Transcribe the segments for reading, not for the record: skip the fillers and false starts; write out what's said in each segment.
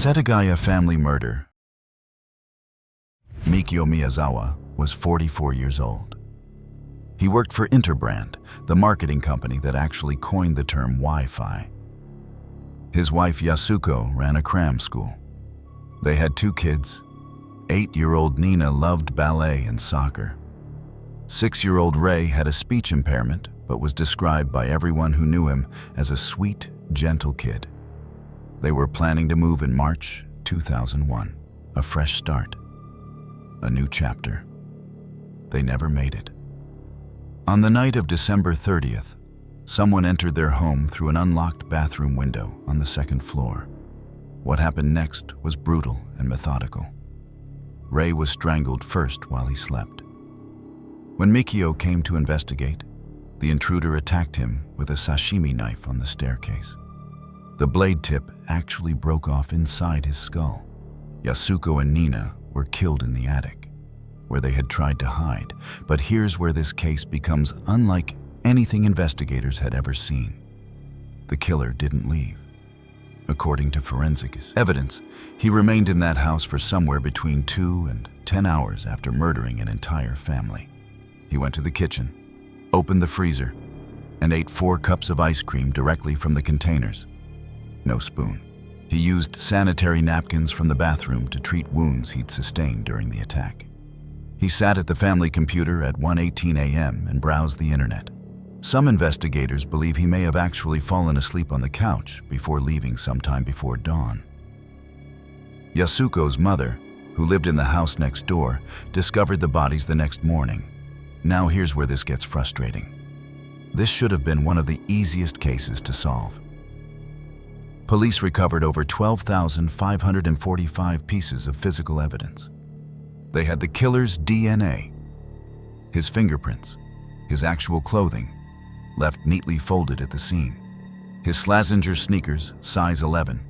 Setagaya family murder. Mikio Miyazawa was 44 years old. He worked for Interbrand, the marketing company that actually coined the term Wi-Fi. His wife Yasuko ran a cram school. They had 2 kids. 8-year-old Nina loved ballet and soccer. 6-year-old Ray had a speech impairment, but was described by everyone who knew him as a sweet, gentle kid. They were planning to move in March 2001. A fresh start. A new chapter. They never made it. On the night of December 30th, someone entered their home through an unlocked bathroom window on the 2nd floor. What happened next was brutal and methodical. Ray was strangled first while he slept. When Mikio came to investigate, the intruder attacked him with a sashimi knife on the staircase. The blade tip actually broke off inside his skull. Yasuko and Nina were killed in the attic, where they had tried to hide. But here's where this case becomes unlike anything investigators had ever seen. The killer didn't leave. According to forensic evidence, he remained in that house for somewhere between 2 and 10 hours after murdering an entire family. He went to the kitchen, opened the freezer, and ate 4 cups of ice cream directly from the containers. No spoon. He used sanitary napkins from the bathroom to treat wounds he'd sustained during the attack. He sat at the family computer at 1:18 a.m. and browsed the internet. Some investigators believe he may have actually fallen asleep on the couch before leaving sometime before dawn. Yasuko's mother, who lived in the house next door, discovered the bodies the next morning. Now here's where this gets frustrating. This should have been one of the easiest cases to solve. Police recovered over 12,545 pieces of physical evidence. They had the killer's DNA, his fingerprints, his actual clothing, left neatly folded at the scene. His Slazenger sneakers, size 11,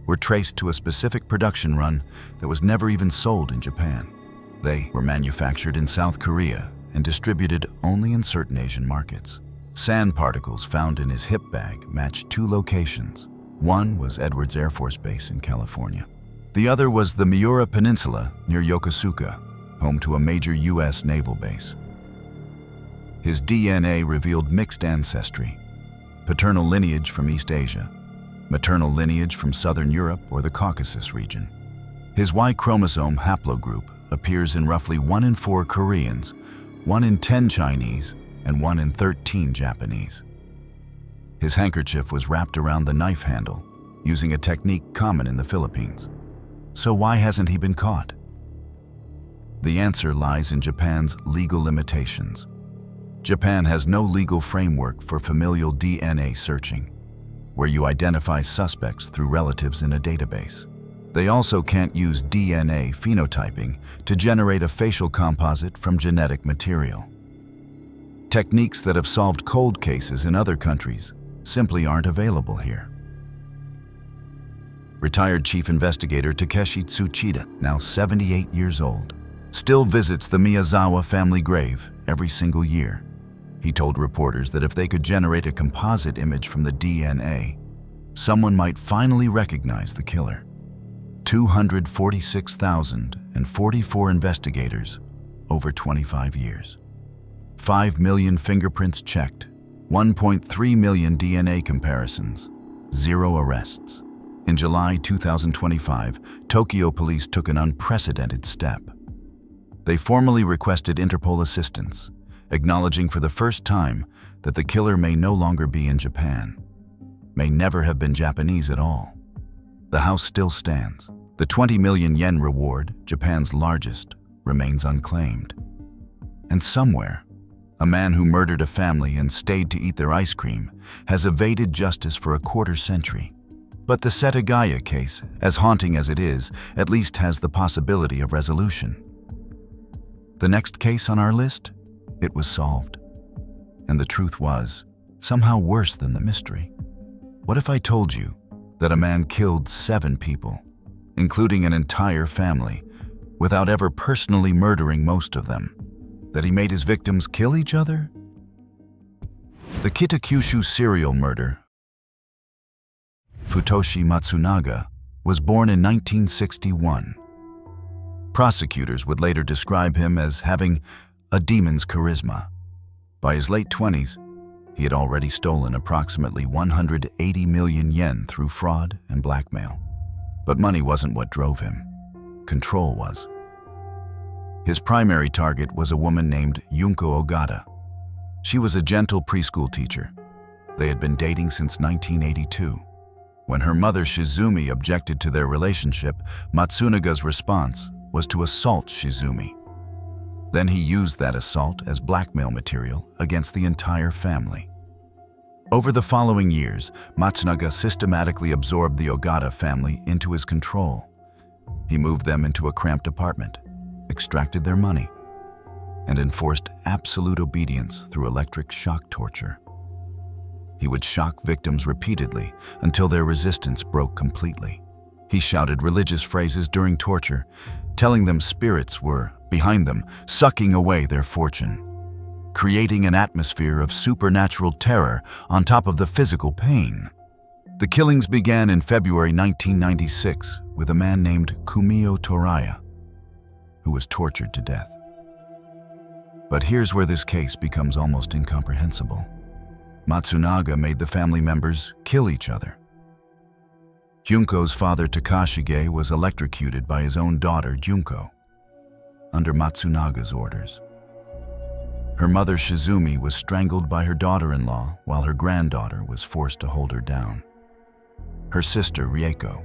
were traced to a specific production run that was never even sold in Japan. They were manufactured in South Korea and distributed only in certain Asian markets. Sand particles found in his hip bag matched 2 locations. One was Edwards Air Force Base in California. The other was the Miura Peninsula near Yokosuka, home to a major U.S. naval base. His DNA revealed mixed ancestry, paternal lineage from East Asia, maternal lineage from Southern Europe or the Caucasus region. His Y chromosome haplogroup appears in roughly 1 in 4 Koreans, 1 in 10 Chinese, and 1 in 13 Japanese. His handkerchief was wrapped around the knife handle, using a technique common in the Philippines. So why hasn't he been caught? The answer lies in Japan's legal limitations. Japan has no legal framework for familial DNA searching, where you identify suspects through relatives in a database. They also can't use DNA phenotyping to generate a facial composite from genetic material. Techniques that have solved cold cases in other countries simply aren't available here. Retired Chief Investigator Takeshi Tsuchida, now 78 years old, still visits the Miyazawa family grave every single year. He told reporters that if they could generate a composite image from the DNA, someone might finally recognize the killer. 246,044 investigators over 25 years. 5 million fingerprints checked, 1.3 million DNA comparisons, 0 arrests. In July 2025, Tokyo police took an unprecedented step. They formally requested Interpol assistance, acknowledging for the first time that the killer may no longer be in Japan, may never have been Japanese at all. The house still stands. The 20 million yen reward, Japan's largest, remains unclaimed. And somewhere, a man who murdered a family and stayed to eat their ice cream has evaded justice for a quarter century. But the Setagaya case, as haunting as it is, at least has the possibility of resolution. The next case on our list? It was solved. And the truth was, somehow worse than the mystery. What if I told you that a man killed 7 people, including an entire family, without ever personally murdering most of them? That he made his victims kill each other? The Kitakyushu serial murder. Futoshi Matsunaga was born in 1961. Prosecutors would later describe him as having a demon's charisma. By his late 20s, he had already stolen approximately 180 million yen through fraud and blackmail. But money wasn't what drove him. Control was. His primary target was a woman named Junko Ogata. She was a gentle preschool teacher. They had been dating since 1982. When her mother Shizumi objected to their relationship, Matsunaga's response was to assault Shizumi. Then he used that assault as blackmail material against the entire family. Over the following years, Matsunaga systematically absorbed the Ogata family into his control. He moved them into a cramped apartment, extracted their money, and enforced absolute obedience through electric shock torture. He would shock victims repeatedly until their resistance broke completely. He shouted religious phrases during torture, telling them spirits were behind them, sucking away their fortune, creating an atmosphere of supernatural terror on top of the physical pain. The killings began in February 1996 with a man named Kumio Toraya, who was tortured to death. But here's where this case becomes almost incomprehensible. Matsunaga made the family members kill each other. Junko's father Takashige was electrocuted by his own daughter Junko, under Matsunaga's orders. Her mother Shizumi was strangled by her daughter-in-law while her granddaughter was forced to hold her down. Her sister Rieko's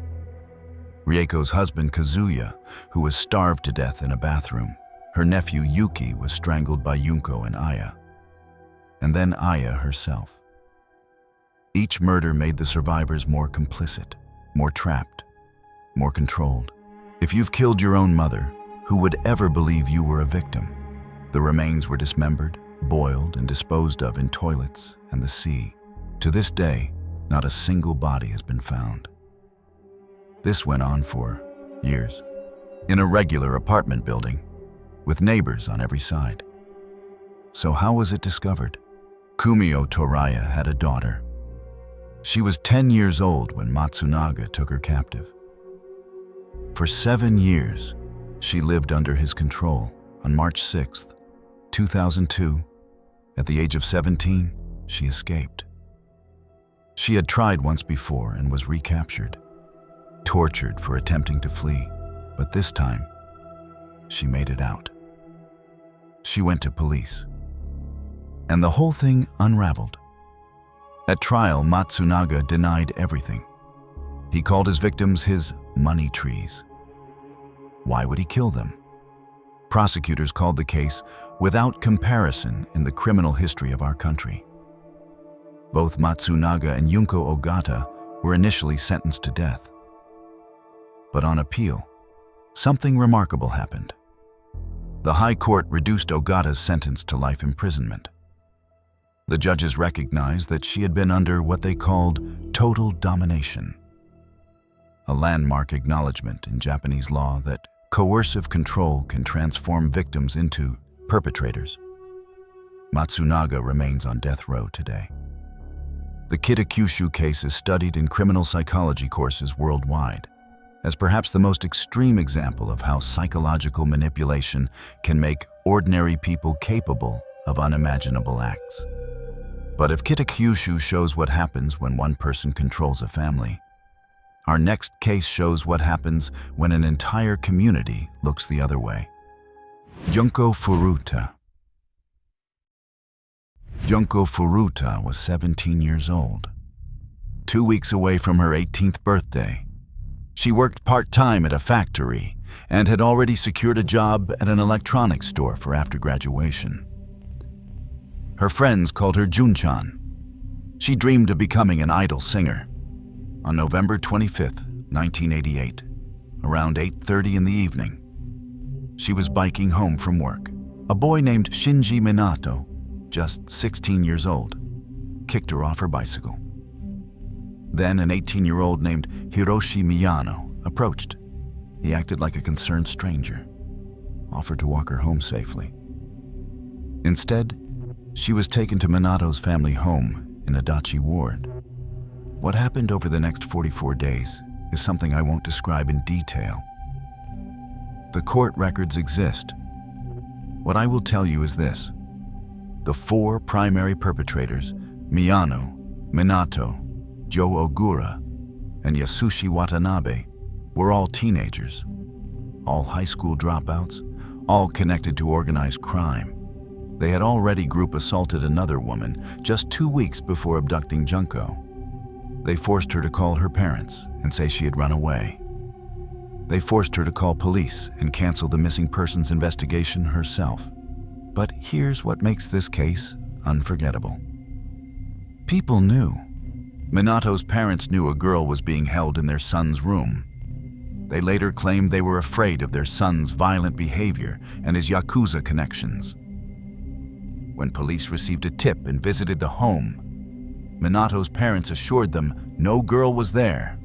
husband Kazuya, who was starved to death in a bathroom. Her nephew Yuki was strangled by Junko and Aya. And then Aya herself. Each murder made the survivors more complicit, more trapped, more controlled. If you've killed your own mother, who would ever believe you were a victim? The remains were dismembered, boiled, and disposed of in toilets and the sea. To this day, not a single body has been found. This went on for years, in a regular apartment building, with neighbors on every side. So how was it discovered? Kumio Toraya had a daughter. She was 10 years old when Matsunaga took her captive. For 7 years, she lived under his control. On March 6, 2002, at the age of 17, she escaped. She had tried once before and was recaptured, tortured for attempting to flee, but this time, she made it out. She went to police, and the whole thing unraveled. At trial, Matsunaga denied everything. He called his victims his money trees. Why would he kill them? Prosecutors called the case without comparison in the criminal history of our country. Both Matsunaga and Junko Ogata were initially sentenced to death. But on appeal, something remarkable happened. The High Court reduced Ogata's sentence to life imprisonment. The judges recognized that she had been under what they called total domination, a landmark acknowledgement in Japanese law that coercive control can transform victims into perpetrators. Matsunaga remains on death row today. The Kitakyushu case is studied in criminal psychology courses worldwide as perhaps the most extreme example of how psychological manipulation can make ordinary people capable of unimaginable acts. But if Kitakyushu shows what happens when one person controls a family, our next case shows what happens when an entire community looks the other way. Junko Furuta. Junko Furuta was 17 years old. 2 weeks away from her 18th birthday, she worked part-time at a factory and had already secured a job at an electronics store for after graduation. Her friends called her Junchan. She dreamed of becoming an idol singer. On November 25, 1988, around 8:30 in the evening, she was biking home from work. A boy named Shinji Minato, just 16 years old, kicked her off her bicycle. Then an 18-year-old named Hiroshi Miyano approached. He acted like a concerned stranger, offered to walk her home safely. Instead, she was taken to Minato's family home in Adachi Ward. What happened over the next 44 days is something I won't describe in detail. The court records exist. What I will tell you is this. The four primary perpetrators, Miyano, Minato, Joe Ogura, and Yasushi Watanabe, were all teenagers, all high school dropouts, all connected to organized crime. They had already group assaulted another woman just 2 weeks before abducting Junko. They forced her to call her parents and say she had run away. They forced her to call police and cancel the missing persons investigation herself. But here's what makes this case unforgettable. People knew. Minato's parents knew a girl was being held in their son's room. They later claimed they were afraid of their son's violent behavior and his Yakuza connections. When police received a tip and visited the home, Minato's parents assured them no girl was there.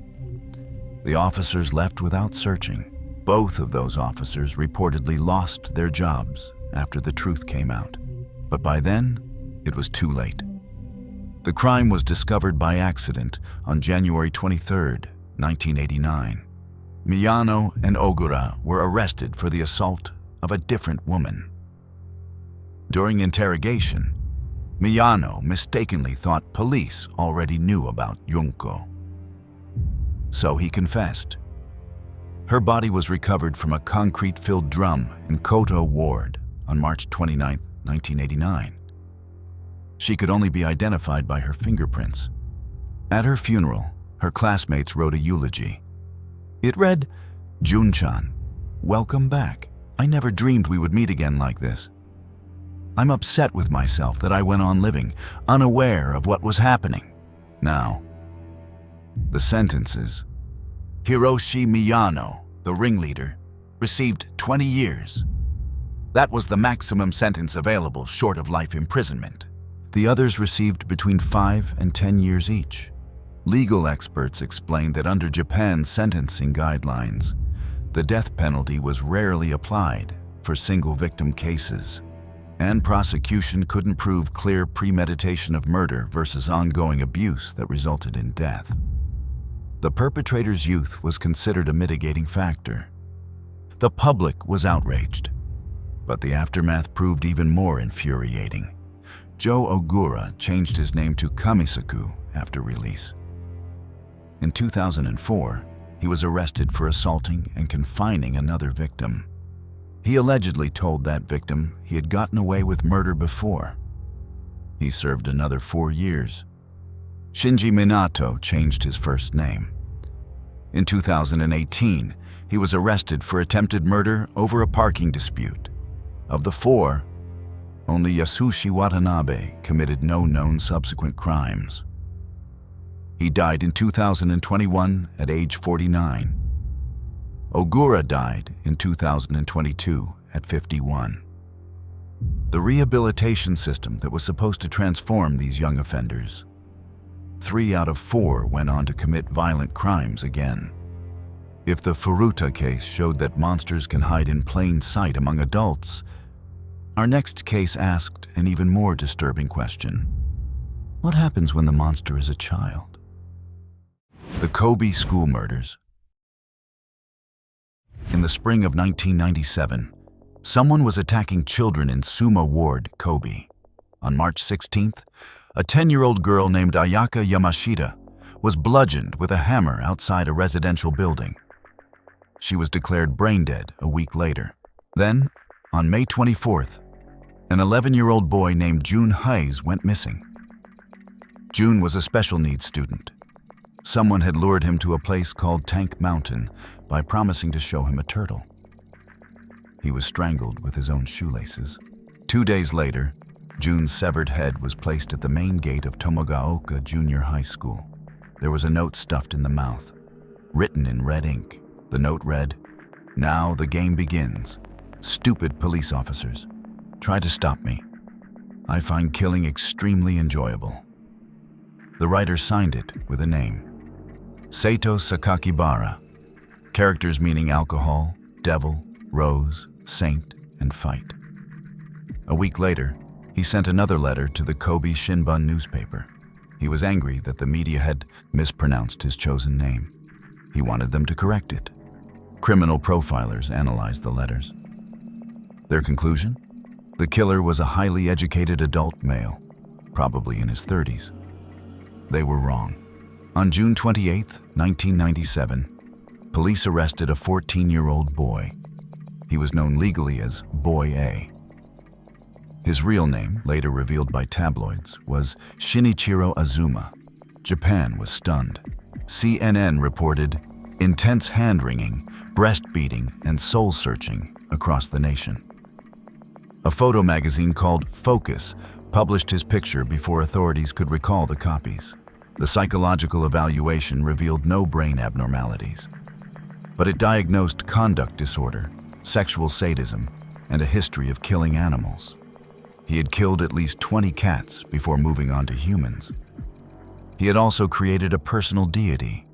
The officers left without searching. Both of those officers reportedly lost their jobs after the truth came out. But by then, it was too late. The crime was discovered by accident on January 23, 1989. Miyano and Ogura were arrested for the assault of a different woman. During interrogation, Miyano mistakenly thought police already knew about Junko. So he confessed. Her body was recovered from a concrete-filled drum in Koto Ward on March 29, 1989. She could only be identified by her fingerprints. At her funeral, her classmates wrote a eulogy. It read, "Jun-chan, welcome back. I never dreamed we would meet again like this. I'm upset with myself that I went on living, unaware of what was happening. Now." The sentences. Hiroshi Miyano, the ringleader, received 20 years. That was the maximum sentence available short of life imprisonment. The others received between 5 and 10 years each. Legal experts explained that under Japan's sentencing guidelines, the death penalty was rarely applied for single-victim cases, and prosecution couldn't prove clear premeditation of murder versus ongoing abuse that resulted in death. The perpetrator's youth was considered a mitigating factor. The public was outraged, but the aftermath proved even more infuriating. Joe Ogura changed his name to Kamisaku after release. In 2004, he was arrested for assaulting and confining another victim. He allegedly told that victim he had gotten away with murder before. He served another 4 years. Shinji Minato changed his first name. In 2018, he was arrested for attempted murder over a parking dispute. Of the 4, only Yasushi Watanabe committed no known subsequent crimes. He died in 2021 at age 49. Ogura died in 2022 at 51. The rehabilitation system that was supposed to transform these young offenders. 3 out of 4 went on to commit violent crimes again. If the Furuta case showed that monsters can hide in plain sight among adults, our next case asked an even more disturbing question. What happens when the monster is a child? The Kobe school murders. In the spring of 1997, someone was attacking children in Suma Ward, Kobe. On March 16th, a 10-year-old girl named Ayaka Yamashita was bludgeoned with a hammer outside a residential building. She was declared brain dead a week later. Then, on May 24th, an 11-year-old boy named Jun Hayes went missing. Jun was a special needs student. Someone had lured him to a place called Tank Mountain by promising to show him a turtle. He was strangled with his own shoelaces. 2 days later, Jun's severed head was placed at the main gate of Tomogaoka Junior High School. There was a note stuffed in the mouth, written in red ink. The note read, "Now the game begins. Stupid police officers. Try to stop me. I find killing extremely enjoyable." The writer signed it with a name. Saito Sakakibara. Characters meaning alcohol, devil, rose, saint, and fight. A week later, he sent another letter to the Kobe Shinbun newspaper. He was angry that the media had mispronounced his chosen name. He wanted them to correct it. Criminal profilers analyzed the letters. Their conclusion? The killer was a highly educated adult male, probably in his 30s. They were wrong. On June 28, 1997, police arrested a 14-year-old boy. He was known legally as Boy A. His real name, later revealed by tabloids, was Shinichiro Azuma. Japan was stunned. CNN reported intense hand-wringing, breast-beating, and soul-searching across the nation. A photo magazine called Focus published his picture before authorities could recall the copies. The psychological evaluation revealed no brain abnormalities, but it diagnosed conduct disorder, sexual sadism, and a history of killing animals. He had killed at least 20 cats before moving on to humans. He had also created a personal deity,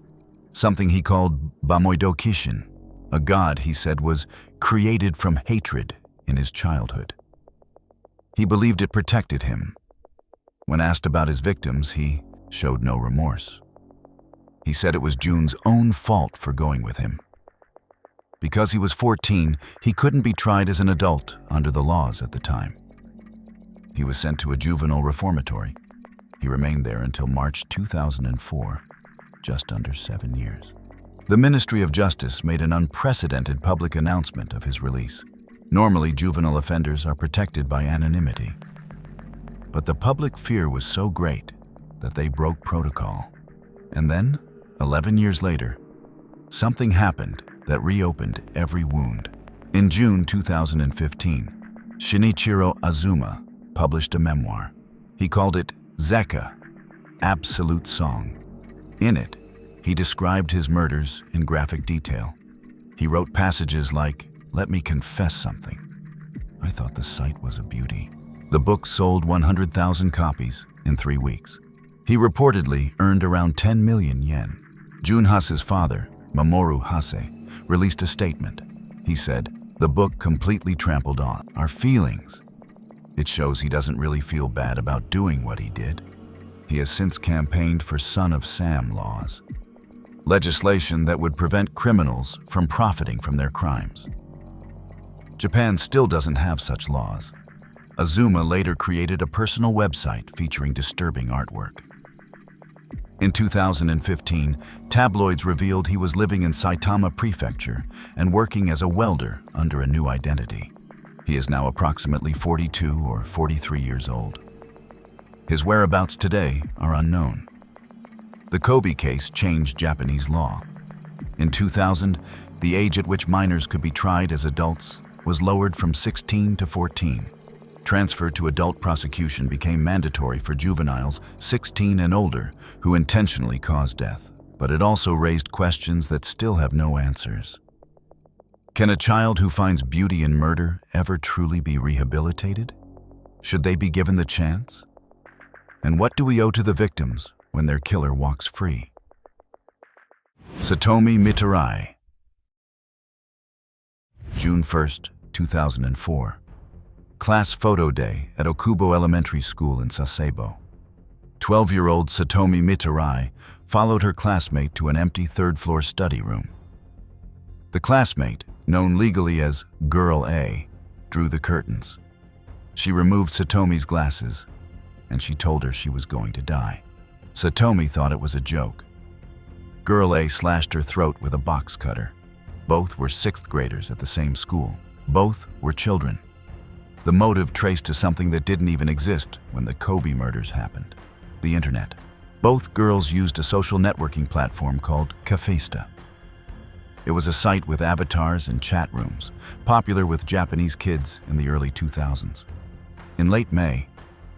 something he called Bamoidokishin, a god he said was created from hatred in his childhood. He believed it protected him. When asked about his victims, he showed no remorse. He said it was June's own fault for going with him. Because he was 14, he couldn't be tried as an adult under the laws at the time. He was sent to a juvenile reformatory. He remained there until March 2004, just under 7 years. The Ministry of Justice made an unprecedented public announcement of his release. Normally, juvenile offenders are protected by anonymity. But the public fear was so great that they broke protocol. And then, 11 years later, something happened that reopened every wound. In June 2015, Shinichiro Azuma published a memoir. He called it Zeka, Absolute Song. In it, he described his murders in graphic detail. He wrote passages like, "Let me confess something. I thought the sight was a beauty." The book sold 100,000 copies in 3 weeks. He reportedly earned around 10 million yen. Jun Hase's father, Mamoru Hase, released a statement. He said, "The book completely trampled on our feelings. It shows he doesn't really feel bad about doing what he did." He has since campaigned for Son of Sam laws, legislation that would prevent criminals from profiting from their crimes. Japan still doesn't have such laws. Azuma later created a personal website featuring disturbing artwork. In 2015, tabloids revealed he was living in Saitama Prefecture and working as a welder under a new identity. He is now approximately 42 or 43 years old. His whereabouts today are unknown. The Kobe case changed Japanese law. In 2000, the age at which minors could be tried as adults was lowered from 16 to 14. Transfer to adult prosecution became mandatory for juveniles 16 and older who intentionally caused death, but it also raised questions that still have no answers. Can a child who finds beauty in murder ever truly be rehabilitated? Should they be given the chance? And what do we owe to the victims when their killer walks free? Satomi Mitarai. June 1st, 2004. Class photo day at Okubo Elementary School in Sasebo. 12-year-old Satomi Mitarai followed her classmate to an empty third-floor study room. The classmate, known legally as Girl A, drew the curtains. She removed Satomi's glasses, and she told her she was going to die. Satomi thought it was a joke. Girl A slashed her throat with a box cutter. Both were 6th graders at the same school. Both were children. The motive traced to something that didn't even exist when the Kobe murders happened: the internet. Both girls used a social networking platform called Cafesta. It was a site with avatars and chat rooms, popular with Japanese kids in the early 2000s. In late May,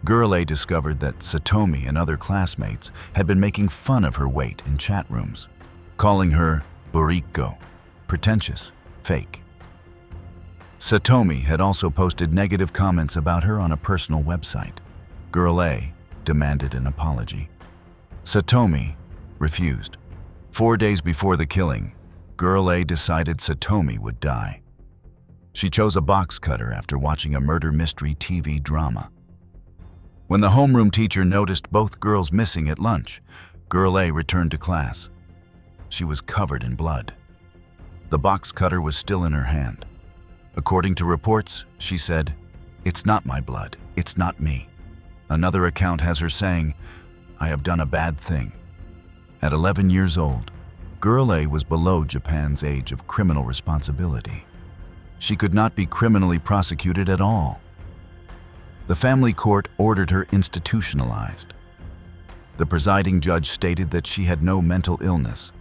Girl A discovered that Satomi and other classmates had been making fun of her weight in chat rooms, calling her burrito, pretentious, fake. Satomi had also posted negative comments about her on a personal website. Girl A demanded an apology. Satomi refused. 4 days before the killing, Girl A decided Satomi would die. She chose a box cutter after watching a murder mystery TV drama. When the homeroom teacher noticed both girls missing at lunch, Girl A returned to class. She was covered in blood. The box cutter was still in her hand. According to reports, she said, "It's not my blood, it's not me." Another account has her saying, "I have done a bad thing." At 11 years old, Girl A was below Japan's age of criminal responsibility. She could not be criminally prosecuted at all. The family court ordered her institutionalized. The presiding judge stated that she had no mental illness,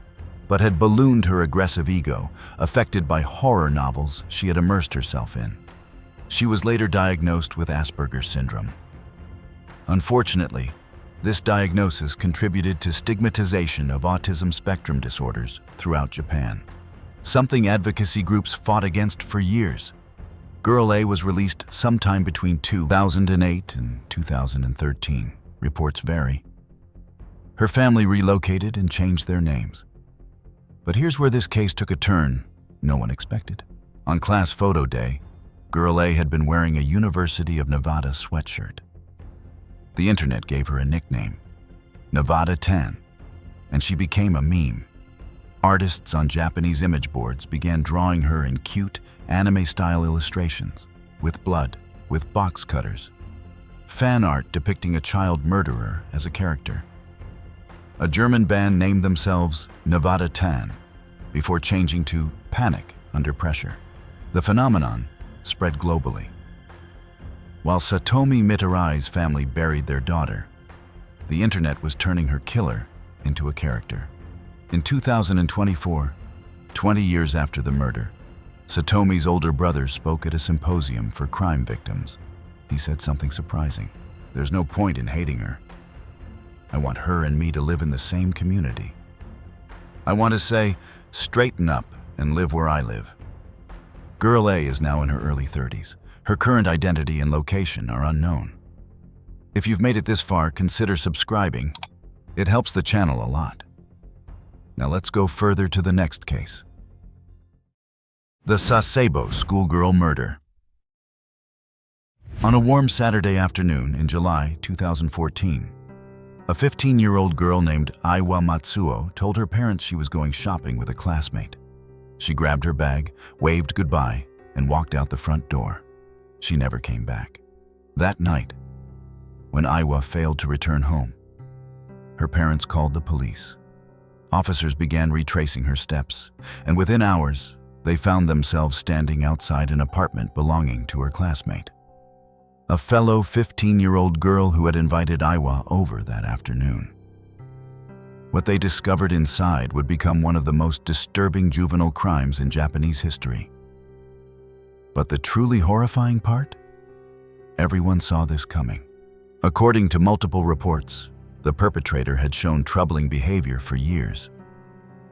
but had ballooned her aggressive ego, affected by horror novels she had immersed herself in. She was later diagnosed with Asperger's syndrome. Unfortunately, this diagnosis contributed to stigmatization of autism spectrum disorders throughout Japan, something advocacy groups fought against for years. Girl A was released sometime between 2008 and 2013. Reports vary. Her family relocated and changed their names. But here's where this case took a turn no one expected. On class photo day, Girl A had been wearing a University of Nevada sweatshirt. The internet gave her a nickname, Nevada Tan, and she became a meme. Artists on Japanese image boards began drawing her in cute, anime-style illustrations, with blood, with box cutters. Fan art depicting a child murderer as a character. A German band named themselves Nevada Tan before changing to Panic Under Pressure. The phenomenon spread globally. While Satomi Mitarai's family buried their daughter, the internet was turning her killer into a character. In 2024, 20 years after the murder, Satomi's older brother spoke at a symposium for crime victims. He said something surprising. "There's no point in hating her. I want her and me to live in the same community. I want to say, straighten up and live where I live." Girl A is now in her early 30s. Her current identity and location are unknown. If you've made it this far, consider subscribing. It helps the channel a lot. Now let's go further to the next case. The Sasebo schoolgirl murder. On a warm Saturday afternoon in July 2014, a 15-year-old girl named Aiwa Matsuo told her parents she was going shopping with a classmate. She grabbed her bag, waved goodbye, and walked out the front door. She never came back. That night, when Aiwa failed to return home, her parents called the police. Officers began retracing her steps, and within hours, they found themselves standing outside an apartment belonging to her classmate, a fellow 15-year-old girl who had invited Aiwa over that afternoon. What they discovered inside would become one of the most disturbing juvenile crimes in Japanese history. But the truly horrifying part? Everyone saw this coming. According to multiple reports, the perpetrator had shown troubling behavior for years.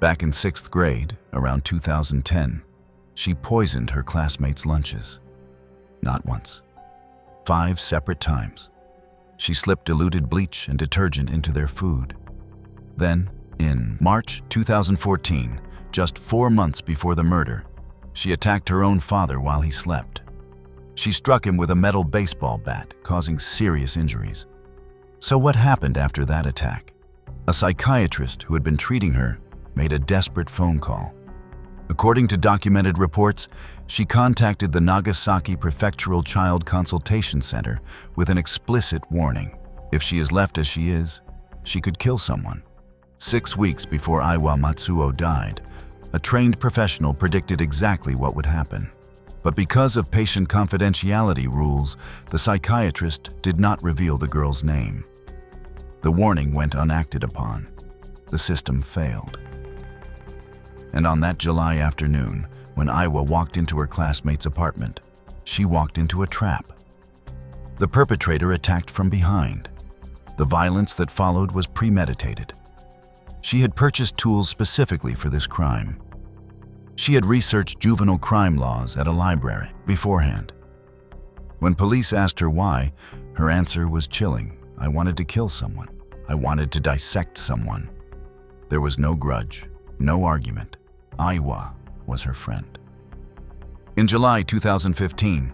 Back in 6th grade, around 2010, she poisoned her classmates' lunches. Not once. 5 separate times. She slipped diluted bleach and detergent into their food. Then, in March 2014, just 4 months before the murder, she attacked her own father while he slept. She struck him with a metal baseball bat, causing serious injuries. So what happened after that attack? A psychiatrist who had been treating her made a desperate phone call. According to documented reports, she contacted the Nagasaki Prefectural Child Consultation Center with an explicit warning. If she is left as she is, she could kill someone. 6 weeks before Aiwa Matsuo died, a trained professional predicted exactly what would happen. But because of patient confidentiality rules, the psychiatrist did not reveal the girl's name. The warning went unacted upon. The system failed. And on that July afternoon, when Aiwa walked into her classmate's apartment, she walked into a trap. The perpetrator attacked from behind. The violence that followed was premeditated. She had purchased tools specifically for this crime. She had researched juvenile crime laws at a library beforehand. When police asked her why, her answer was chilling. "I wanted to kill someone. I wanted to dissect someone." There was no grudge, no argument. Aiwa was her friend. In July 2015,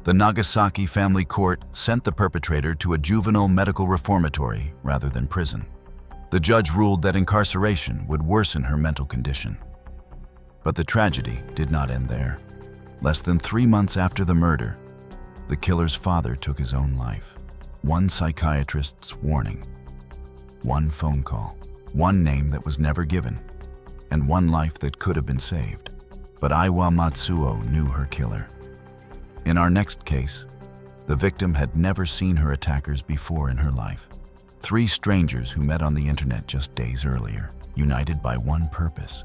the Nagasaki family court sent the perpetrator to a juvenile medical reformatory rather than prison. The judge ruled that incarceration would worsen her mental condition. But the tragedy did not end there. Less than 3 months after the murder, the killer's father took his own life. One psychiatrist's warning, one phone call, one name that was never given, and one life that could have been saved. But Iwa Matsuo knew her killer. In our next case, the victim had never seen her attackers before in her life. 3 strangers who met on the internet just days earlier, united by one purpose: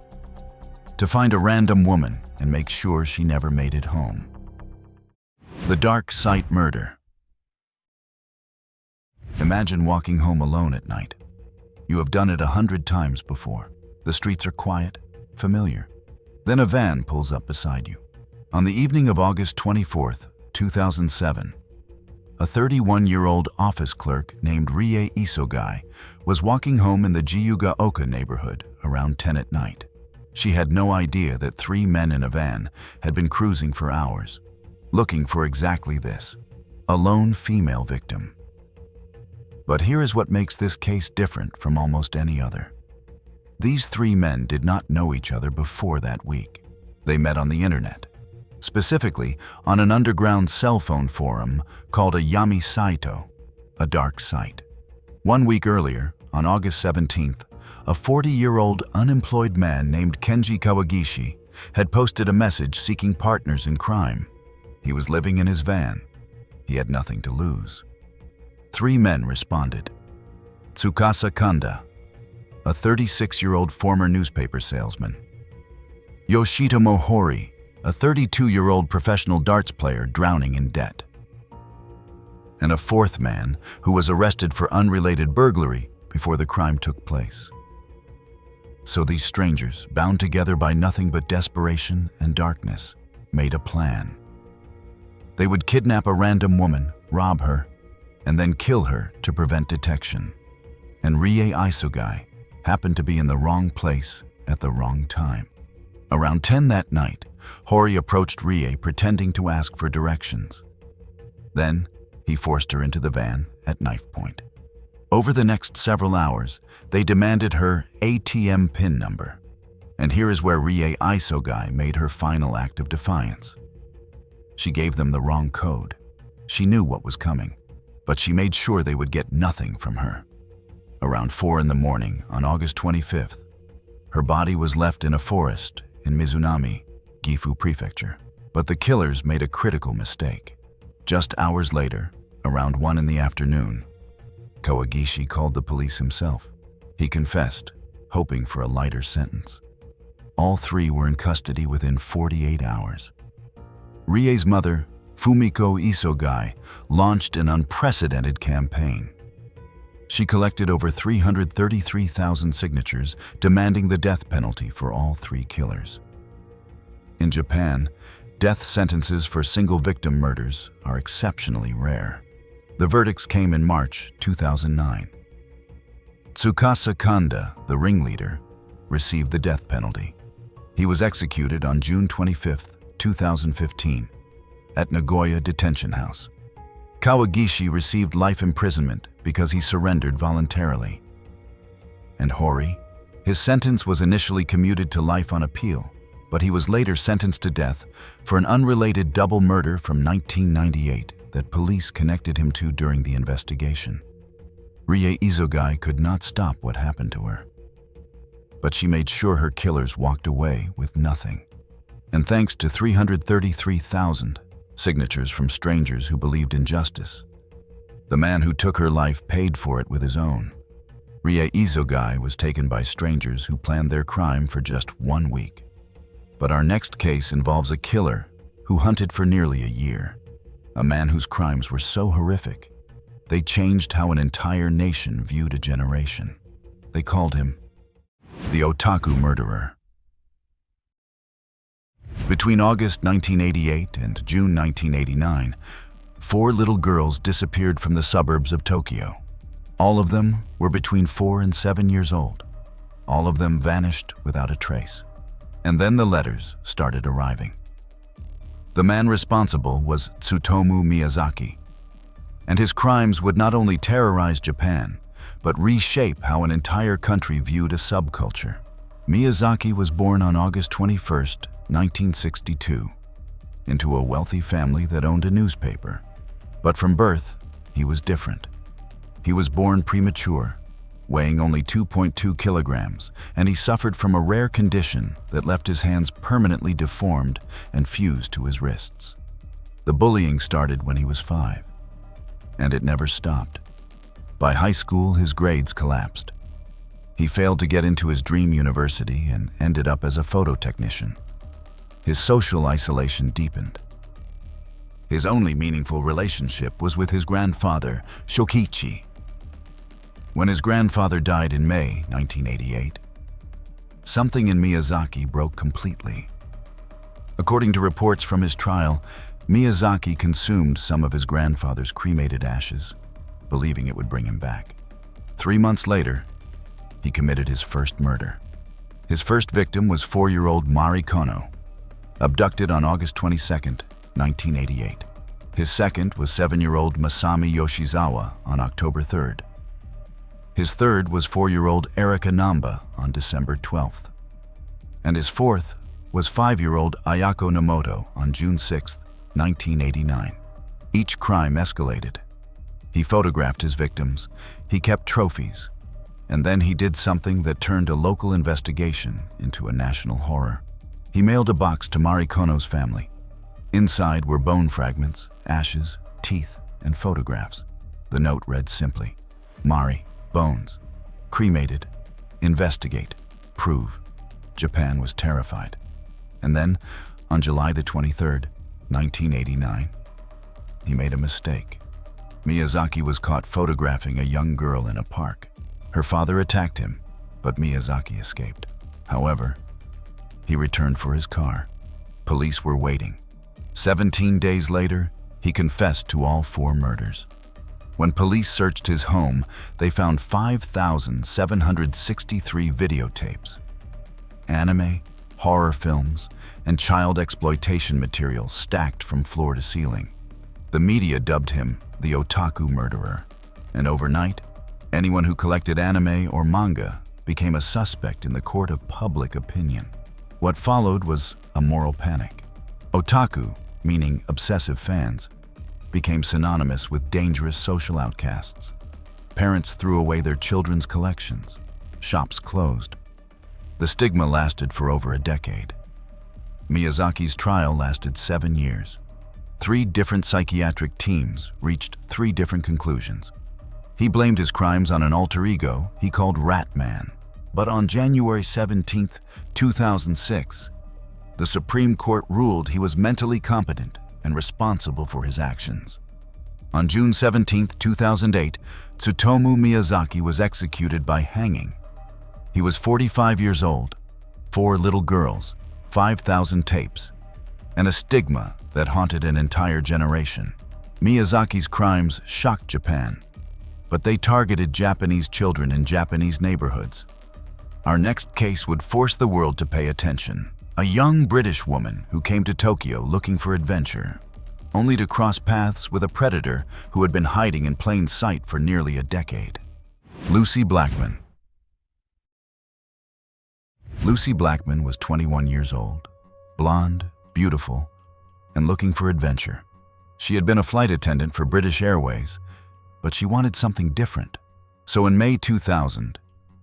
to find a random woman and make sure she never made it home. The dark site murder. Imagine walking home alone at night. You have done it 100 times before. The streets are quiet, familiar. Then a van pulls up beside you. On the evening of August 24th, 2007, a 31-year-old office clerk named Rie Isogai was walking home in the Jiyugaoka neighborhood around 10 at night. She had no idea that 3 men in a van had been cruising for hours, looking for exactly this: a lone female victim. But here is what makes this case different from almost any other. These 3 men did not know each other before that week. They met on the internet, specifically on an underground cell phone forum called a Yami Saito, a dark site. 1 week earlier, on August 17th, a 40-year-old unemployed man named Kenji Kawagishi had posted a message seeking partners in crime. He was living in his van. He had nothing to lose. 3 men responded: Tsukasa Kanda, a 36-year-old former newspaper salesman; Yoshito Mohori, a 32-year-old professional darts player drowning in debt; and a 4th man who was arrested for unrelated burglary before the crime took place. So these strangers, bound together by nothing but desperation and darkness, made a plan. They would kidnap a random woman, rob her, and then kill her to prevent detection. And Rie Isogai happened to be in the wrong place at the wrong time. Around 10 that night, Hori approached Rie pretending to ask for directions. Then, he forced her into the van at knife point. Over the next several hours, they demanded her ATM PIN number. And here is where Rie Isogai made her final act of defiance. She gave them the wrong code. She knew what was coming, but she made sure they would get nothing from her. Around 4 in the morning on August 25th, her body was left in a forest in Mizunami, Gifu Prefecture. But the killers made a critical mistake. Just hours later, around 1 in the afternoon, Kawagishi called the police himself. He confessed, hoping for a lighter sentence. All 3 were in custody within 48 hours. Rie's mother, Fumiko Isogai, launched an unprecedented campaign. She collected over 333,000 signatures demanding the death penalty for all 3 killers. In Japan, death sentences for single victim murders are exceptionally rare. The verdicts came in March 2009. Tsukasa Kanda, the ringleader, received the death penalty. He was executed on June 25, 2015, at Nagoya Detention House. Kawagishi received life imprisonment because he surrendered voluntarily. And Hori? His sentence was initially commuted to life on appeal, but he was later sentenced to death for an unrelated double murder from 1998 that police connected him to during the investigation. Rie Isogai could not stop what happened to her, but she made sure her killers walked away with nothing. And thanks to 333,000 signatures from strangers who believed in justice, the man who took her life paid for it with his own. Rie Isogai was taken by strangers who planned their crime for just 1 week. But our next case involves a killer who hunted for nearly a year. A man whose crimes were so horrific, they changed how an entire nation viewed a generation. They called him the Otaku Murderer. Between August 1988 and June 1989, 4 little girls disappeared from the suburbs of Tokyo. All of them were between 4 and 7 years old. All of them vanished without a trace. And then the letters started arriving. The man responsible was Tsutomu Miyazaki, and his crimes would not only terrorize Japan, but reshape how an entire country viewed a subculture. Miyazaki was born on August 21, 1962, into a wealthy family that owned a newspaper. But from birth, he was different. He was born premature, weighing only 2.2 kilograms, and he suffered from a rare condition that left his hands permanently deformed and fused to his wrists. The bullying started when he was 5, and it never stopped. By high school, his grades collapsed. He failed to get into his dream university and ended up as a photo technician. His social isolation deepened. His only meaningful relationship was with his grandfather, Shokichi. When his grandfather died in May 1988, something in Miyazaki broke completely. According to reports from his trial, Miyazaki consumed some of his grandfather's cremated ashes, believing it would bring him back. 3 months later, he committed his first murder. His first victim was 4-year-old Mari Kono, abducted on August 22, 1988. His second was 7-year-old Masami Yoshizawa on October 3rd. His third was 4-year-old Erika Namba on December 12th. And his fourth was 5-year-old Ayako Nomoto on June 6, 1989. Each crime escalated. He photographed his victims, he kept trophies, and then he did something that turned a local investigation into a national horror. He mailed a box to Mari Kono's family. Inside were bone fragments, ashes, teeth, and photographs. The note read simply, "Mari, bones, cremated, investigate, prove." Japan was terrified. And then, on July the 23rd, 1989, he made a mistake. Miyazaki was caught photographing a young girl in a park. Her father attacked him, but Miyazaki escaped. However, he returned for his car. Police were waiting. 17 days later, he confessed to all 4 murders. When police searched his home, they found 5,763 videotapes. Anime, horror films, and child exploitation materials stacked from floor to ceiling. The media dubbed him the otaku murderer, and overnight, anyone who collected anime or manga became a suspect in the court of public opinion. What followed was a moral panic. Otaku, meaning obsessive fans, became synonymous with dangerous social outcasts. Parents threw away their children's collections. Shops closed. The stigma lasted for over a decade. Miyazaki's trial lasted 7 years. 3 different psychiatric teams reached 3 different conclusions. He blamed his crimes on an alter ego he called Rat Man. But on January 17, 2006, the Supreme Court ruled he was mentally competent and responsible for his actions. On June 17, 2008, Tsutomu Miyazaki was executed by hanging. He was 45 years old, 4 little girls, 5,000 tapes, and a stigma that haunted an entire generation. Miyazaki's crimes shocked Japan, but they targeted Japanese children in Japanese neighborhoods. Our next case would force the world to pay attention. A young British woman who came to Tokyo looking for adventure, only to cross paths with a predator who had been hiding in plain sight for nearly a decade. Lucy Blackman. Lucy Blackman was 21 years old, blonde, beautiful, and looking for adventure. She had been a flight attendant for British Airways, but she wanted something different. So in May 2000,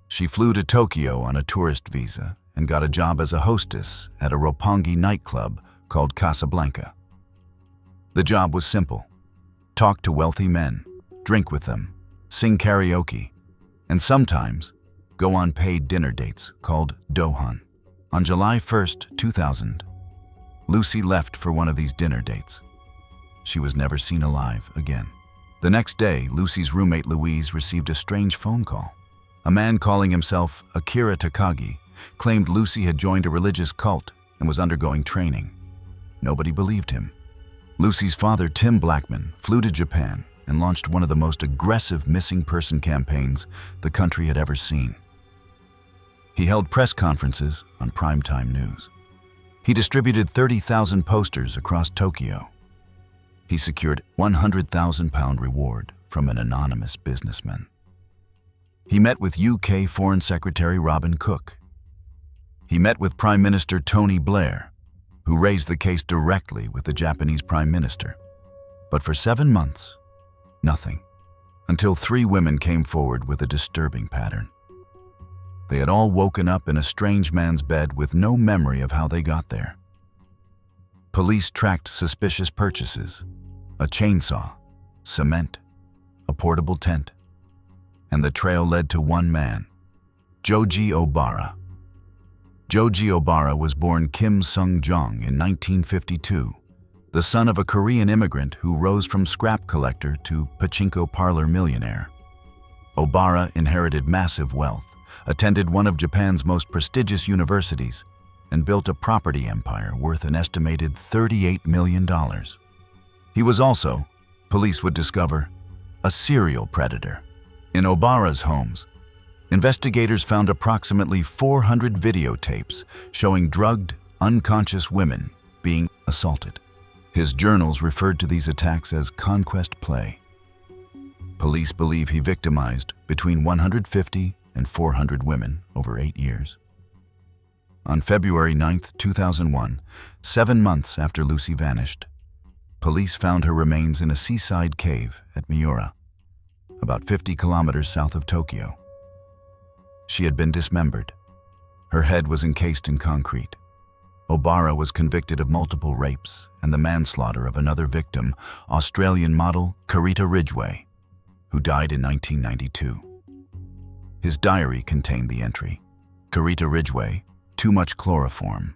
she flew to Tokyo on a tourist visa and got a job as a hostess at a Roppongi nightclub called Casablanca. The job was simple: talk to wealthy men, drink with them, sing karaoke, and sometimes go on paid dinner dates called dohan. On July 1st, 2000, Lucy left for one of these dinner dates. She was never seen alive again. The next day, Lucy's roommate Louise received a strange phone call. A man calling himself Akira Takagi claimed Lucy had joined a religious cult and was undergoing training. Nobody believed him. Lucy's father, Tim Blackman, flew to Japan and launched one of the most aggressive missing person campaigns the country had ever seen. He held press conferences on primetime news. He distributed 30,000 posters across Tokyo. He secured £100,000 reward from an anonymous businessman. He met with UK Foreign Secretary Robin Cook. He met with Prime Minister Tony Blair, who raised the case directly with the Japanese Prime Minister. But for 7 months, nothing, until 3 women came forward with a disturbing pattern. They had all woken up in a strange man's bed with no memory of how they got there. Police tracked suspicious purchases: a chainsaw, cement, a portable tent, and the trail led to one man, Joji Obara. Joji Obara was born Kim Sung-jong in 1952, the son of a Korean immigrant who rose from scrap collector to pachinko parlor millionaire. Obara inherited massive wealth, attended one of Japan's most prestigious universities, and built a property empire worth an estimated $38 million. He was also, police would discover, a serial predator. In Obara's homes, investigators found approximately 400 videotapes showing drugged, unconscious women being assaulted. His journals referred to these attacks as conquest play. Police believe he victimized between 150 and 400 women over 8 years. On February 9, 2001, 7 months after Lucy vanished, police found her remains in a seaside cave at Miura, about 50 kilometers south of Tokyo. She had been dismembered. Her head was encased in concrete. Obara was convicted of multiple rapes and the manslaughter of another victim, Australian model Carita Ridgway, who died in 1992. His diary contained the entry, "Carita Ridgway, too much chloroform."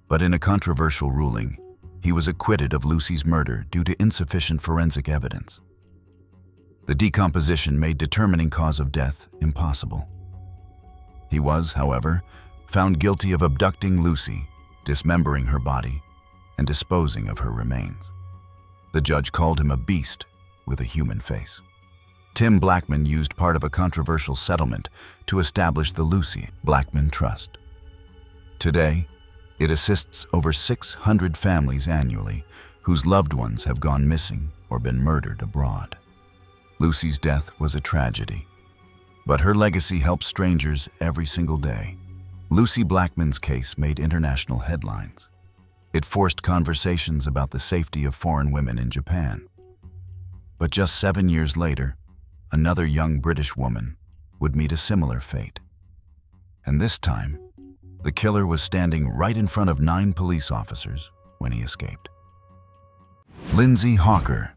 But in a controversial ruling, he was acquitted of Lucy's murder due to insufficient forensic evidence. The decomposition made determining cause of death impossible. He was, however, found guilty of abducting Lucy, dismembering her body, and disposing of her remains. The judge called him a beast with a human face. Tim Blackman used part of a controversial settlement to establish the Lucy Blackman Trust. Today, it assists over 600 families annually whose loved ones have gone missing or been murdered abroad. Lucy's death was a tragedy, but her legacy helps strangers every single day. Lucy Blackman's case made international headlines. It forced conversations about the safety of foreign women in Japan. But just 7 years later, another young British woman would meet a similar fate. And this time, the killer was standing right in front of 9 police officers when he escaped. Lindsay Hawker.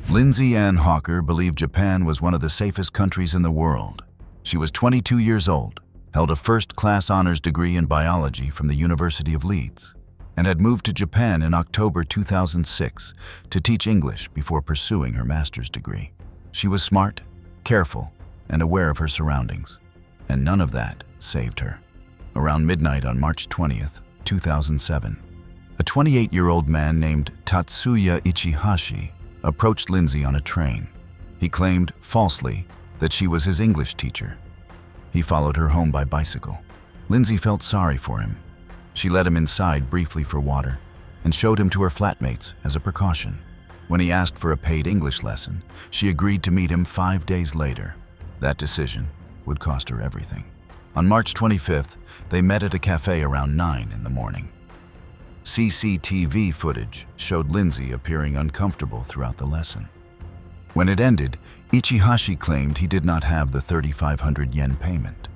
Lindsay Ann Hawker believed Japan was one of the safest countries in the world. She was 22 years old, held a first-class honors degree in biology from the University of Leeds, and had moved to Japan in October 2006 to teach English before pursuing her master's degree. She was smart, careful, and aware of her surroundings, and none of that saved her. Around midnight on March 20th, 2007, a 28-year-old man named Tatsuya Ichihashi approached Lindsay on a train. He claimed, falsely, that she was his English teacher. He followed her home by bicycle. Lindsay felt sorry for him. She led him inside briefly for water and showed him to her flatmates as a precaution. When he asked for a paid English lesson, she agreed to meet him 5 days later. That decision would cost her everything. On March 25th, they met at a cafe around 9 in the morning. CCTV footage showed Lindsay appearing uncomfortable throughout the lesson. When it ended, Ichihashi claimed he did not have the 3,500 yen payment.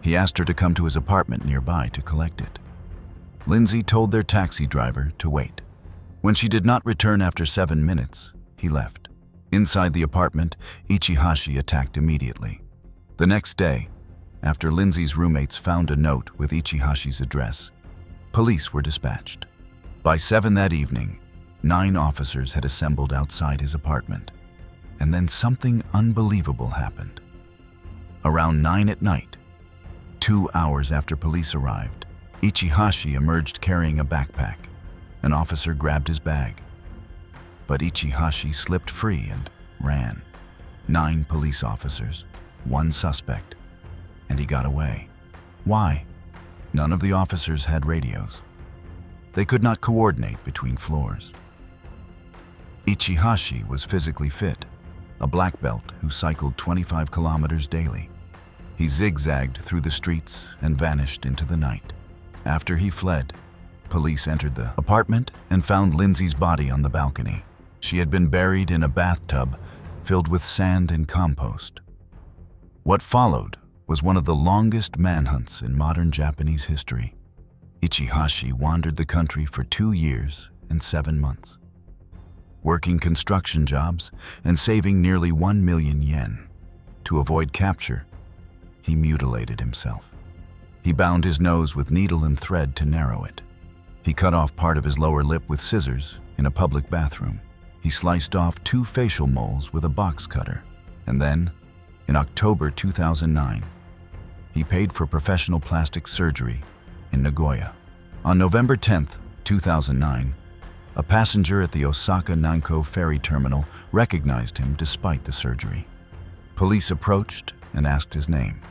He asked her to come to his apartment nearby to collect it. Lindsay told their taxi driver to wait. When she did not return after 7 minutes, he left. Inside the apartment, Ichihashi attacked immediately. The next day, after Lindsay's roommates found a note with Ichihashi's address, police were dispatched. By 7 that evening, 9 officers had assembled outside his apartment. And then something unbelievable happened. Around 9 at night, 2 hours after police arrived, Ichihashi emerged carrying a backpack. An officer grabbed his bag. But Ichihashi slipped free and ran. 9 police officers, 1 suspect, and he got away. Why? None of the officers had radios. They could not coordinate between floors. Ichihashi was physically fit, a black belt who cycled 25 kilometers daily. He zigzagged through the streets and vanished into the night. After he fled, police entered the apartment and found Lindsay's body on the balcony. She had been buried in a bathtub filled with sand and compost. What followed was one of the longest manhunts in modern Japanese history. Ichihashi wandered the country for 2 years and 7 months, working construction jobs and saving nearly 1 million yen. To avoid capture, he mutilated himself. He bound his nose with needle and thread to narrow it. He cut off part of his lower lip with scissors in a public bathroom. He sliced off 2 facial moles with a box cutter. And then, in October 2009, he paid for professional plastic surgery in Nagoya. On November 10, 2009, a passenger at the Osaka Nanko ferry terminal recognized him despite the surgery. Police approached and asked his name.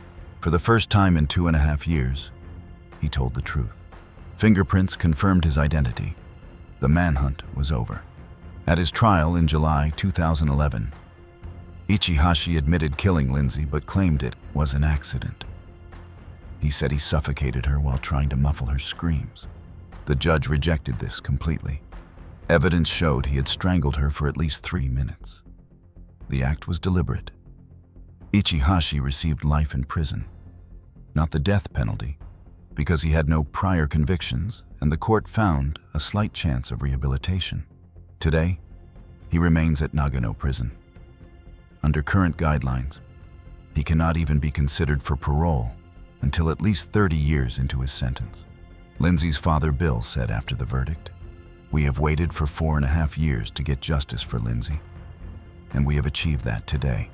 For the first time in 2.5 years, he told the truth. Fingerprints confirmed his identity. The manhunt was over. At his trial in July 2011, Ichihashi admitted killing Lindsay but claimed it was an accident. He said he suffocated her while trying to muffle her screams. The judge rejected this completely. Evidence showed he had strangled her for at least 3 minutes. The act was deliberate. Ichihashi received life in prison, not the death penalty, because he had no prior convictions and the court found a slight chance of rehabilitation. Today, he remains at Nagano prison. Under current guidelines, he cannot even be considered for parole until at least 30 years into his sentence. Lindsay's father, Bill, said after the verdict, "We have waited for 4.5 years to get justice for Lindsay, and we have achieved that today.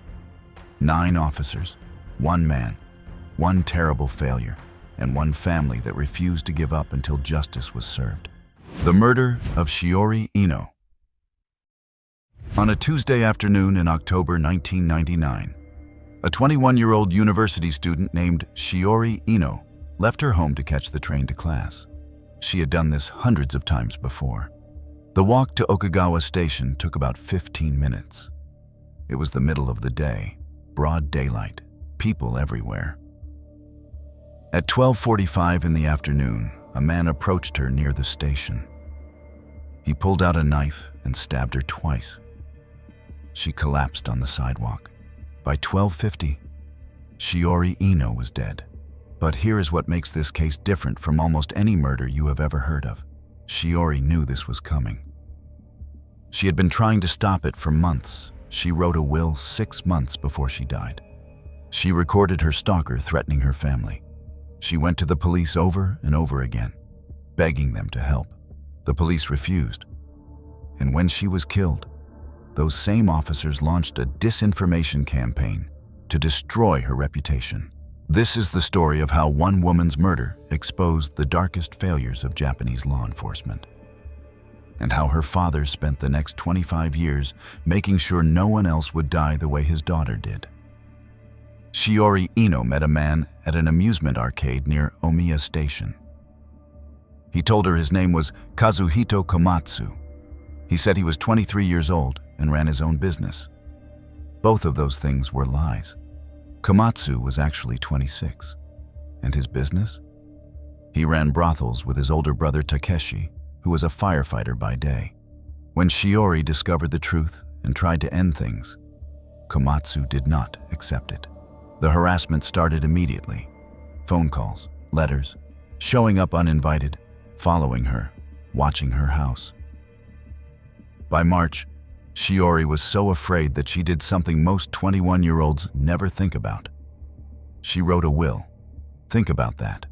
9 officers, 1 man, 1 terrible failure, and 1 family that refused to give up until justice was served." The murder of Shiori Ino. On a Tuesday afternoon in October 1999, a 21-year-old university student named Shiori Ino left her home to catch the train to class. She had done this hundreds of times before. The walk to Okagawa Station took about 15 minutes. It was the middle of the day, broad daylight, people everywhere. At 12:45 in the afternoon, a man approached her near the station. He pulled out a knife and stabbed her twice. She collapsed on the sidewalk. By 12:50, Shiori Ino was dead. But here is what makes this case different from almost any murder you have ever heard of. Shiori knew this was coming. She had been trying to stop it for months. She wrote a will 6 months before she died. She recorded her stalker threatening her family. She went to the police over and over again, begging them to help. The police refused. And when she was killed, those same officers launched a disinformation campaign to destroy her reputation. This is the story of how one woman's murder exposed the darkest failures of Japanese law enforcement, and how her father spent the next 25 years making sure no one else would die the way his daughter did. Shiori Ino met a man at an amusement arcade near Omiya Station. He told her his name was Kazuhito Komatsu. He said he was 23 years old and ran his own business. Both of those things were lies. Komatsu was actually 26. And his business? He ran brothels with his older brother Takeshi, who was a firefighter by day. When Shiori discovered the truth and tried to end things, Komatsu did not accept it. The harassment started immediately. Phone calls, letters, showing up uninvited, following her, watching her house. By March, Shiori was so afraid that she did something most 21-year-olds never think about. She wrote a will. Think about that.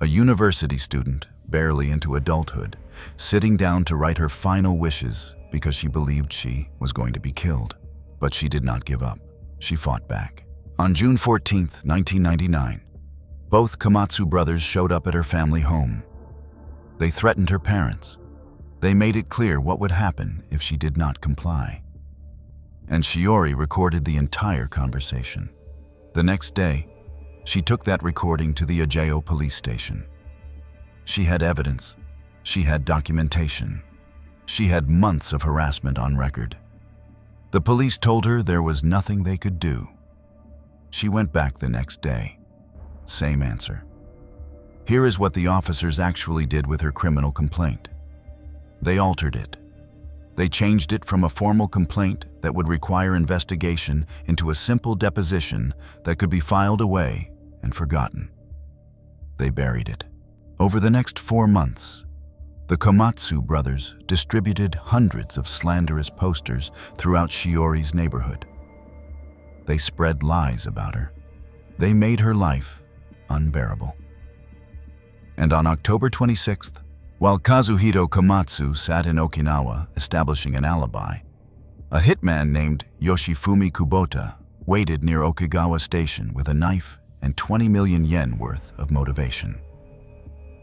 A university student, barely into adulthood, sitting down to write her final wishes because she believed she was going to be killed. But she did not give up. She fought back. On June 14, 1999, both Komatsu brothers showed up at her family home. They threatened her parents. They made it clear what would happen if she did not comply. And Shiori recorded the entire conversation. The next day, she took that recording to the Ajeo police station. She had evidence. She had documentation. She had months of harassment on record. The police told her there was nothing they could do. She went back the next day. Same answer. Here is what the officers actually did with her criminal complaint. They altered it. They changed it from a formal complaint that would require investigation into a simple deposition that could be filed away and forgotten. They buried it. Over the next 4 months, the Komatsu brothers distributed hundreds of slanderous posters throughout Shiori's neighborhood. They spread lies about her. They made her life unbearable. And on October 26th, while Kazuhito Komatsu sat in Okinawa establishing an alibi, a hitman named Yoshifumi Kubota waited near Okinawa Station with a knife and 20 million yen worth of motivation.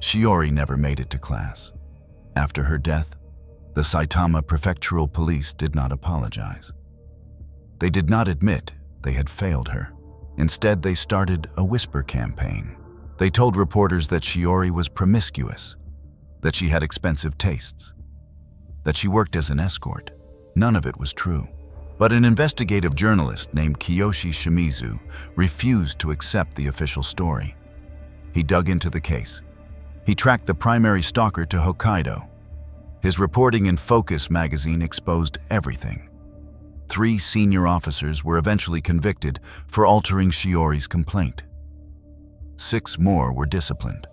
Shiori never made it to class. After her death, the Saitama Prefectural Police did not apologize. They did not admit they had failed her. Instead, they started a whisper campaign. They told reporters that Shiori was promiscuous, that she had expensive tastes, that she worked as an escort. None of it was true. But an investigative journalist named Kiyoshi Shimizu refused to accept the official story. He dug into the case. He tracked the primary stalker to Hokkaido. His reporting in Focus magazine exposed everything. 3 senior officers were eventually convicted for altering Shiori's complaint. 6 more were disciplined.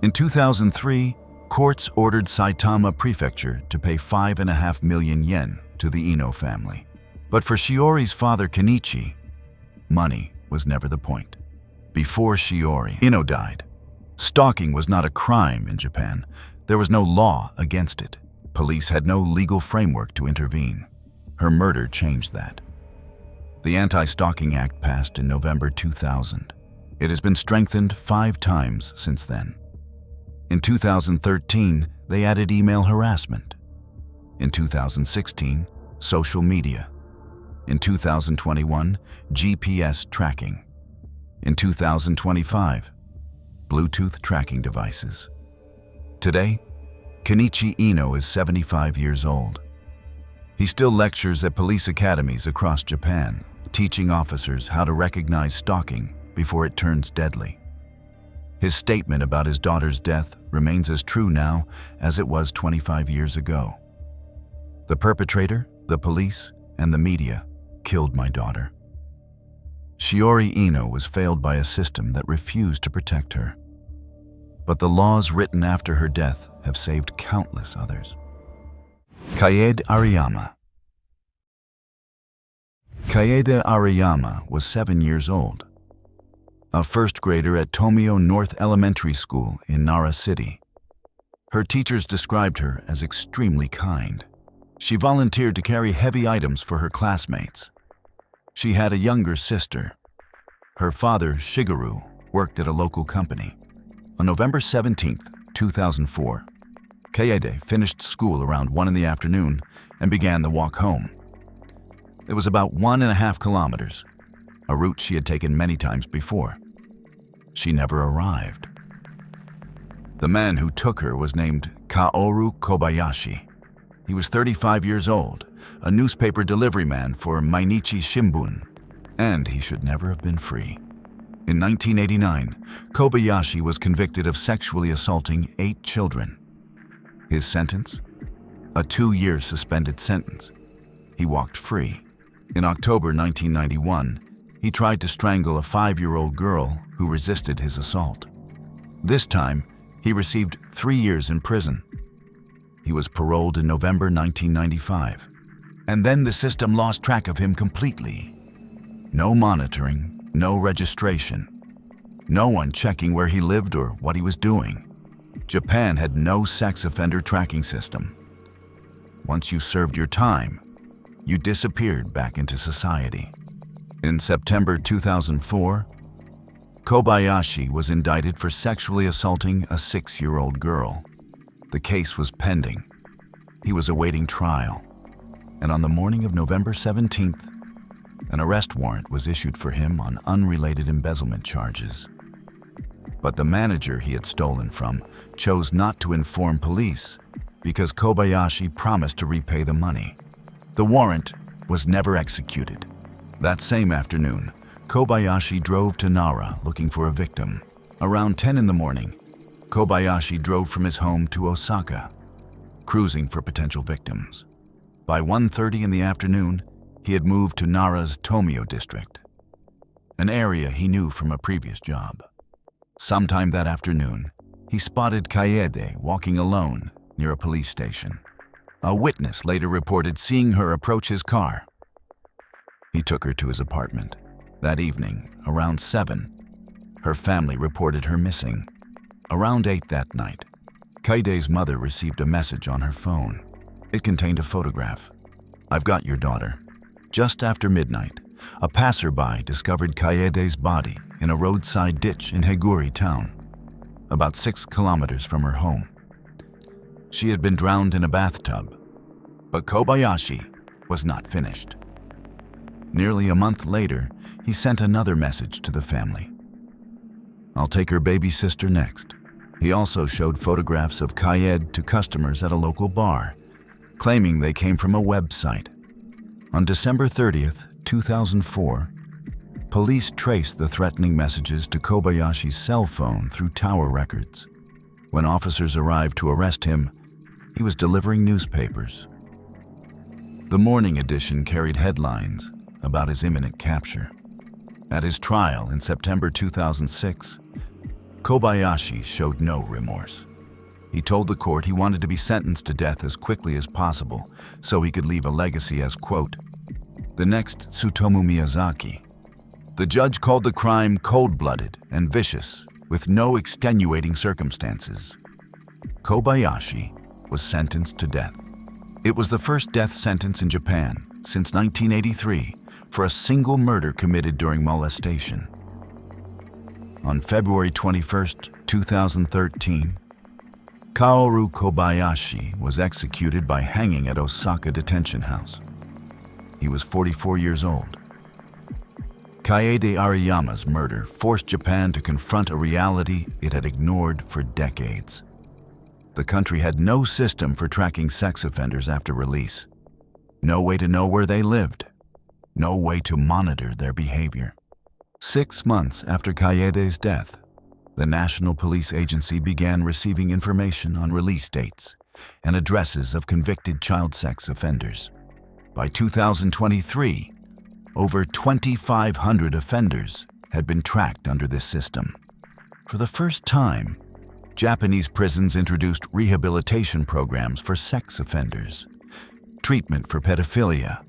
In 2003, courts ordered Saitama Prefecture to pay 5.5 million yen to the Ino family. But for Shiori's father Kenichi, money was never the point. Before Shiori Ino died, stalking was not a crime in Japan. There was no law against it. Police had no legal framework to intervene. Her murder changed that. The Anti-Stalking Act passed in November 2000. It has been strengthened 5 times since then. In 2013, they added email harassment. In 2016, social media. In 2021, GPS tracking. In 2025, Bluetooth tracking devices. Today, Kenichi Ino is 75 years old. He still lectures at police academies across Japan, teaching officers how to recognize stalking before it turns deadly. His statement about his daughter's death remains as true now as it was 25 years ago. The perpetrator, the police, and the media killed my daughter. Shiori Ino was failed by a system that refused to protect her. But the laws written after her death have saved countless others. Kaede Ariyama. Kaede Ariyama was 7 years old, a first grader at Tomio North Elementary School in Nara City. Her teachers described her as extremely kind. She volunteered to carry heavy items for her classmates. She had a younger sister. Her father, Shigeru, worked at a local company. On November 17, 2004, Kaede finished school around 1 in the afternoon and began the walk home. It was about 1.5 kilometers, a route she had taken many times before. She never arrived. The man who took her was named Kaoru Kobayashi. He was 35 years old, a newspaper delivery man for Mainichi Shimbun, and he should never have been free. In 1989, Kobayashi was convicted of sexually assaulting 8 children. His sentence? A 2-year suspended sentence. He walked free. In October 1991, he tried to strangle a 5-year-old girl who resisted his assault. This time, he received 3 years in prison. He was paroled in November 1995. And then the system lost track of him completely. No monitoring, no registration. No one checking where he lived or what he was doing. Japan had no sex offender tracking system. Once you served your time, you disappeared back into society. In September 2004, Kobayashi was indicted for sexually assaulting a 6-year-old girl. The case was pending. He was awaiting trial. And on the morning of November 17th, an arrest warrant was issued for him on unrelated embezzlement charges. But the manager he had stolen from chose not to inform police because Kobayashi promised to repay the money. The warrant was never executed. That same afternoon, Kobayashi drove to Nara looking for a victim. Around 10 in the morning, Kobayashi drove from his home to Osaka, cruising for potential victims. By 1:30 in the afternoon, he had moved to Nara's Tomio district, an area he knew from a previous job. Sometime that afternoon, he spotted Kaede walking alone near a police station. A witness later reported seeing her approach his car. He took her to his apartment. That evening, around 7, her family reported her missing. Around 8 that night, Kaide's mother received a message on her phone. It contained a photograph. "I've got your daughter." Just after midnight, a passerby discovered Kaede's body in a roadside ditch in Heguri town, about 6 kilometers from her home. She had been drowned in a bathtub, but Kobayashi was not finished. Nearly a month later, he sent another message to the family. "I'll take her baby sister next." He also showed photographs of Kaede to customers at a local bar, claiming they came from a website. On December 30th, 2004, police traced the threatening messages to Kobayashi's cell phone through tower records. When officers arrived to arrest him, he was delivering newspapers. The morning edition carried headlines about his imminent capture. At his trial in September 2006, Kobayashi showed no remorse. He told the court he wanted to be sentenced to death as quickly as possible so he could leave a legacy as, quote, "the next Tsutomu Miyazaki." The judge called the crime cold-blooded and vicious, with no extenuating circumstances. Kobayashi was sentenced to death. It was the first death sentence in Japan since 1983 for a single murder committed during molestation. On February 21st, 2013, Kaoru Kobayashi was executed by hanging at Osaka Detention House. He was 44 years old. Kaede Ariyama's murder forced Japan to confront a reality it had ignored for decades. The country had no system for tracking sex offenders after release, no way to know where they lived, no way to monitor their behavior. 6 months after Kaede's death, the National Police Agency began receiving information on release dates and addresses of convicted child sex offenders. By 2023, over 2,500 offenders had been tracked under this system. For the first time, Japanese prisons introduced rehabilitation programs for sex offenders, treatment for pedophilia,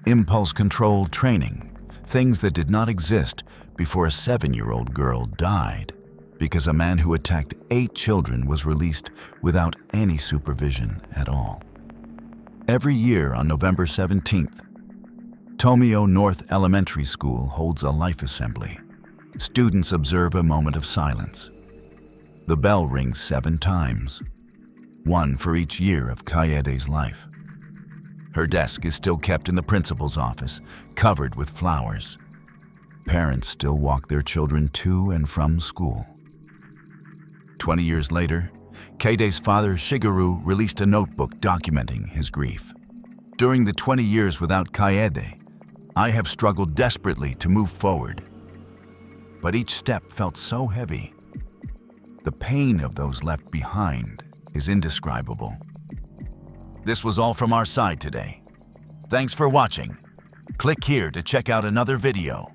impulse control training, things that did not exist before a 7-year-old girl died because a man who attacked 8 children was released without any supervision at all. Every year on November 17th, Tomio North Elementary School holds a life assembly. Students observe a moment of silence. The bell rings 7 times, one for each year of Kaede's life. Her desk is still kept in the principal's office, covered with flowers. Parents still walk their children to and from school. 20 years later, Kaede's father, Shigeru, released a notebook documenting his grief. "During the 20 years without Kaede, I have struggled desperately to move forward. But each step felt so heavy. The pain of those left behind is indescribable." This was all from our side today. Thanks for watching. Click here to check out another video.